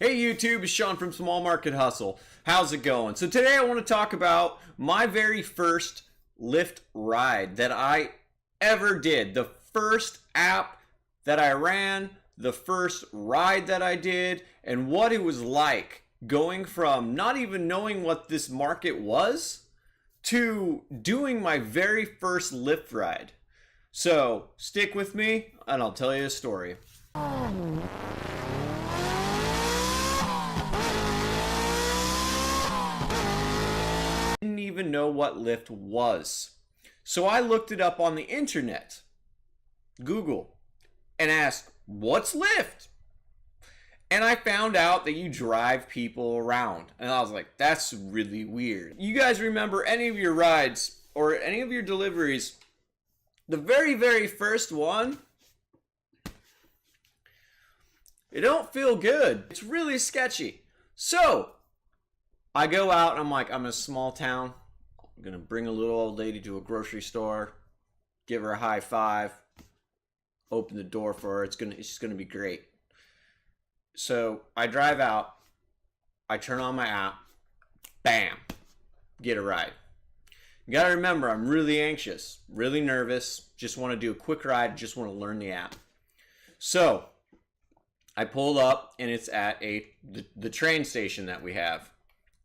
Hey YouTube, it's Sean from Small Market Hustle. How's it going? So today I want to talk about my very first Lyft ride that I ever did. The first app that I ran, the first ride that I did, and what it was like going from not even knowing what this market was to doing my very first Lyft ride. So stick with me and I'll tell you a story. Didn't even know what Lyft was. So I looked it up on the internet, Google, and asked, what's Lyft? And I found out that you drive people around. And I was like, that's really weird. You guys remember any of your rides or any of your deliveries? The very, very first one, it don't feel good. It's really sketchy. So I go out and I'm like, I'm in a small town. I'm gonna bring a little old lady to a grocery store, give her a high five, open the door for her. It's just gonna be great. So I drive out, I turn on my app, bam, get a ride. You gotta remember, I'm really anxious, really nervous, just wanna do a quick ride, just wanna learn the app. So I pulled up and it's at the train station that we have.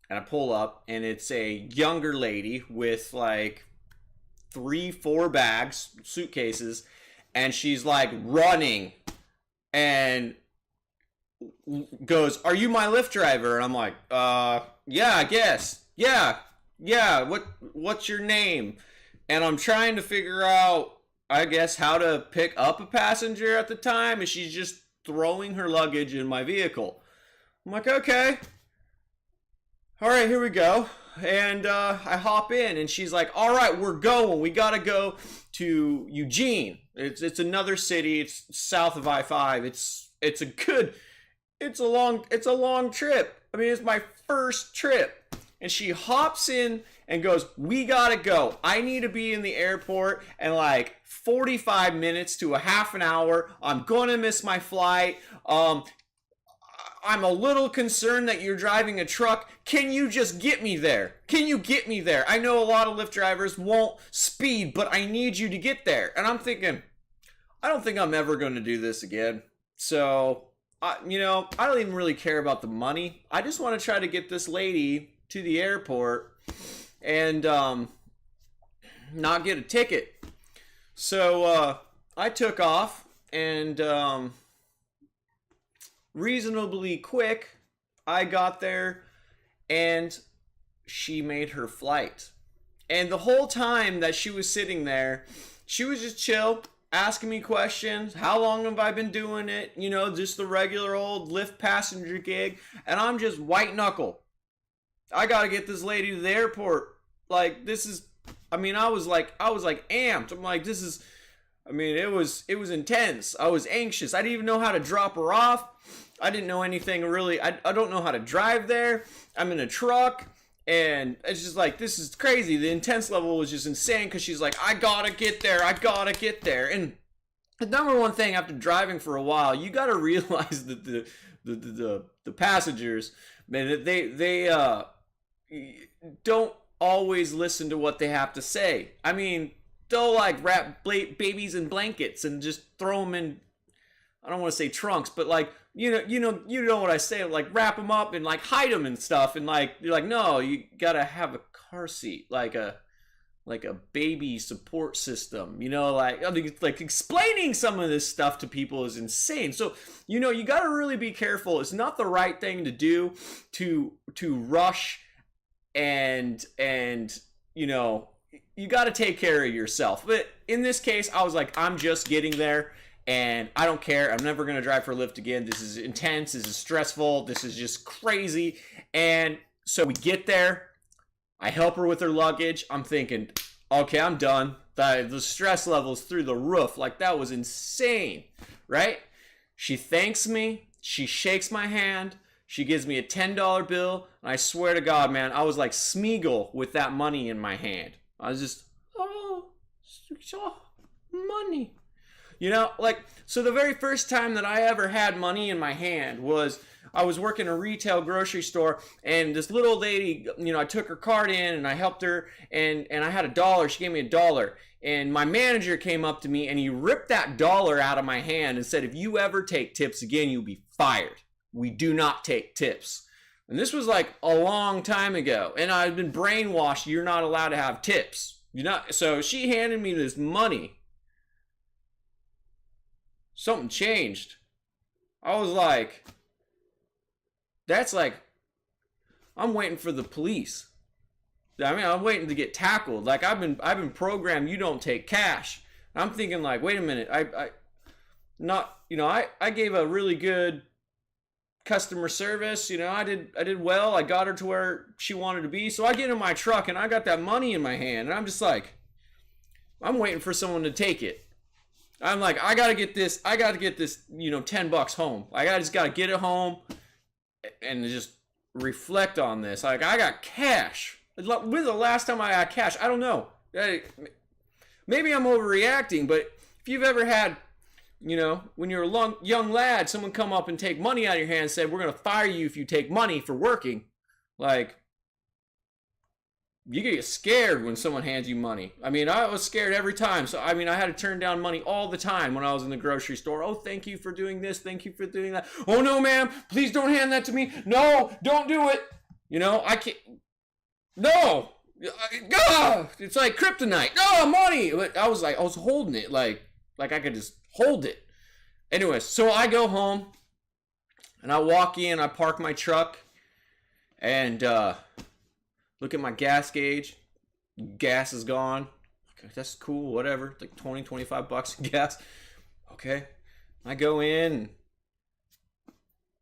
And I pull up and it's a younger lady with like 3-4 bags, suitcases, and she's like running and goes, "Are you my Lyft driver?" And I'm like, yeah, I guess. Yeah. What's your name? And I'm trying to figure out, I guess, how to pick up a passenger at the time, and she's just throwing her luggage in my vehicle. I'm like, okay. All right, here we go. And I hop in and she's like, all right, we're going. We got to go to Eugene. It's another city. It's south of I-5. It's a long trip. I mean, it's my first trip. And she hops in and goes, we got to go. I need to be in the airport in like 45 minutes to a half an hour. I'm going to miss my flight. I'm a little concerned that you're driving a truck. Can you just get me there? Can you get me there? I know a lot of Lyft drivers won't speed, but I need you to get there. And I'm thinking, I don't think I'm ever going to do this again. So, I don't even really care about the money. I just want to try to get this lady to the airport and not get a ticket. So, I took off and reasonably quick, I got there and she made her flight. And the whole time that she was sitting there, she was just chill, asking me questions. How long have I been doing it? Just the regular old Lyft passenger gig. And I'm just white knuckle. I gotta get this lady to the airport. Like, this is, I was like amped. I'm like, it was intense. I was anxious. I didn't even know how to drop her off. I didn't know anything really. I don't know how to drive there. I'm in a truck and it's just like, this is crazy. The intense level was just insane because she's like, I gotta get there. I gotta get there. And the number one thing after driving for a while, you gotta realize that the passengers, man, they don't always listen to what they have to say. I mean, they'll like wrap babies in blankets and just throw them in, I don't want to say trunks, but like, you know what I say, like wrap them up and like hide them and stuff. And like, you're like, no, you gotta have a car seat, like a baby support system, like explaining some of this stuff to people is insane. So, you gotta really be careful. It's not the right thing to do to rush and you got to take care of yourself. But in this case, I was like, I'm just getting there and I don't care. I'm never going to drive for Lyft again. This is intense. This is stressful. This is just crazy. And so we get there. I help her with her luggage. I'm thinking, okay, I'm done. The stress level's through the roof. Like, that was insane, right? She thanks me. She shakes my hand. She gives me a $10 bill. And I swear to God, man, I was like Smeagol with that money in my hand. I was just, oh, money. You know, like, so the very first time that I ever had money in my hand was I was working a retail grocery store, and this little lady, you know, I took her card in and I helped her, and I had $1. She gave me $1. And my manager came up to me and he ripped that $1 out of my hand and said, if you ever take tips again, you'll be fired. We do not take tips. And this was like a long time ago. And I've been brainwashed. You're not allowed to have tips. You're not. So she handed me this money. Something changed. I was like, that's like, I'm waiting for the police. I mean, I'm waiting to get tackled. Like, I've been programmed, you don't take cash. I'm thinking like, wait a minute, I gave a really good customer service. You know, I did well. I got her to where she wanted to be. So I get in my truck and I got that money in my hand, and I'm just like, I'm waiting for someone to take it. I'm like, I gotta get this, you know, $10 home. I just gotta get it home and just reflect on this. Like, I got cash. When's the last time I got cash? I don't know. Maybe I'm overreacting, but if you've ever had, you know, when you're a young lad, someone come up and take money out of your hand and said, we're going to fire you if you take money for working. Like, you get scared when someone hands you money. I mean, I was scared every time. So, I mean, I had to turn down money all the time when I was in the grocery store. Oh, thank you for doing this. Thank you for doing that. Oh, no, ma'am. Please don't hand that to me. No, don't do it. You know, I can't. No, God, it's like kryptonite. No, money. I was holding it like I could just hold it. Anyways, so I go home and I walk in, I park my truck and look at my gas gauge. Gas is gone. Okay, that's cool, whatever. Like 20, $25 in gas. Okay. I go in,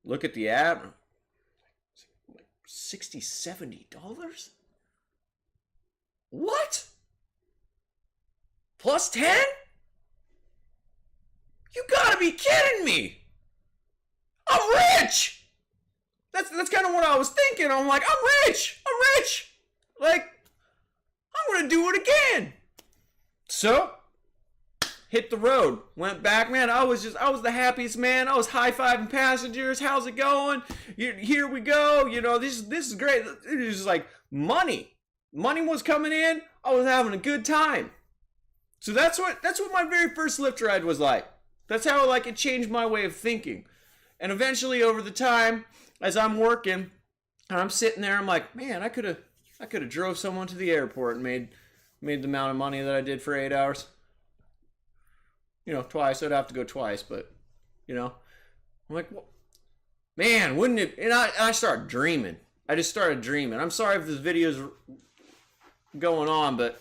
look at the app. Like $60, $70? What? Plus 10? You gotta be kidding me! I'm rich! That's kind of what I was thinking. I'm like, I'm rich! Like, I'm gonna do it again! So, hit the road. Went back, man. I was the happiest man. I was high-fiving passengers. How's it going? Here we go. You know, this is great. It was just like money. Money was coming in. I was having a good time. So that's what my very first Lyft ride was like. That's how like it changed my way of thinking. And eventually over the time, as I'm working and I'm sitting there, I'm like, man, I could have drove someone to the airport and made the amount of money that I did for 8 hours. You know, twice. I'd have to go twice, but you know, I'm like, well, man, wouldn't it? And I started dreaming. I just started dreaming. I'm sorry if this video's going on, but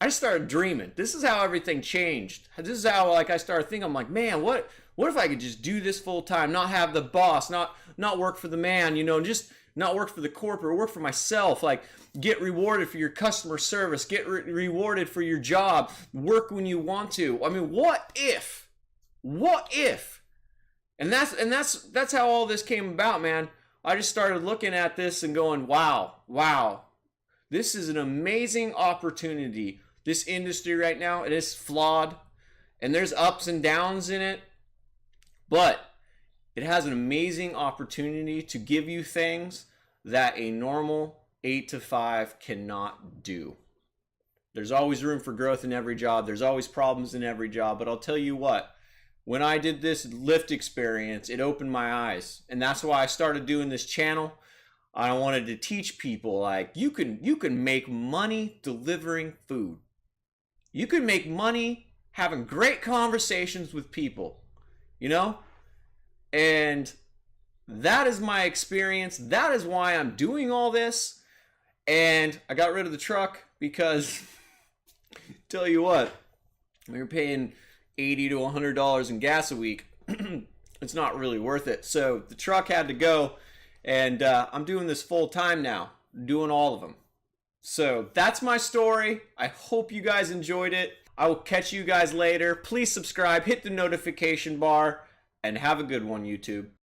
I just started dreaming. This is how everything changed. This is how like I started thinking. I'm like, man, what if I could just do this full time, not have the boss, not work for the man, you know, just not work for the corporate, work for myself, like get rewarded for your customer service, get rewarded for your job, work when you want to. I mean, what if? And that's how all this came about, man. I just started looking at this and going, wow. This is an amazing opportunity. This industry right now, it is flawed and there's ups and downs in it, but it has an amazing opportunity to give you things that a normal 8 to 5 cannot do. There's always room for growth in every job. There's always problems in every job, but I'll tell you what, when I did this Lyft experience, it opened my eyes, and that's why I started doing this channel. I wanted to teach people like you can make money delivering food. You can make money having great conversations with people, you know? And that is my experience. That is why I'm doing all this. And I got rid of the truck because tell you what, when you're paying $80 to $100 in gas a week, it's not really worth it. So the truck had to go. And I'm doing this full time now, doing all of them. So that's my story. I hope you guys enjoyed it. I will catch you guys later. Please subscribe, hit the notification bar, and have a good one, YouTube.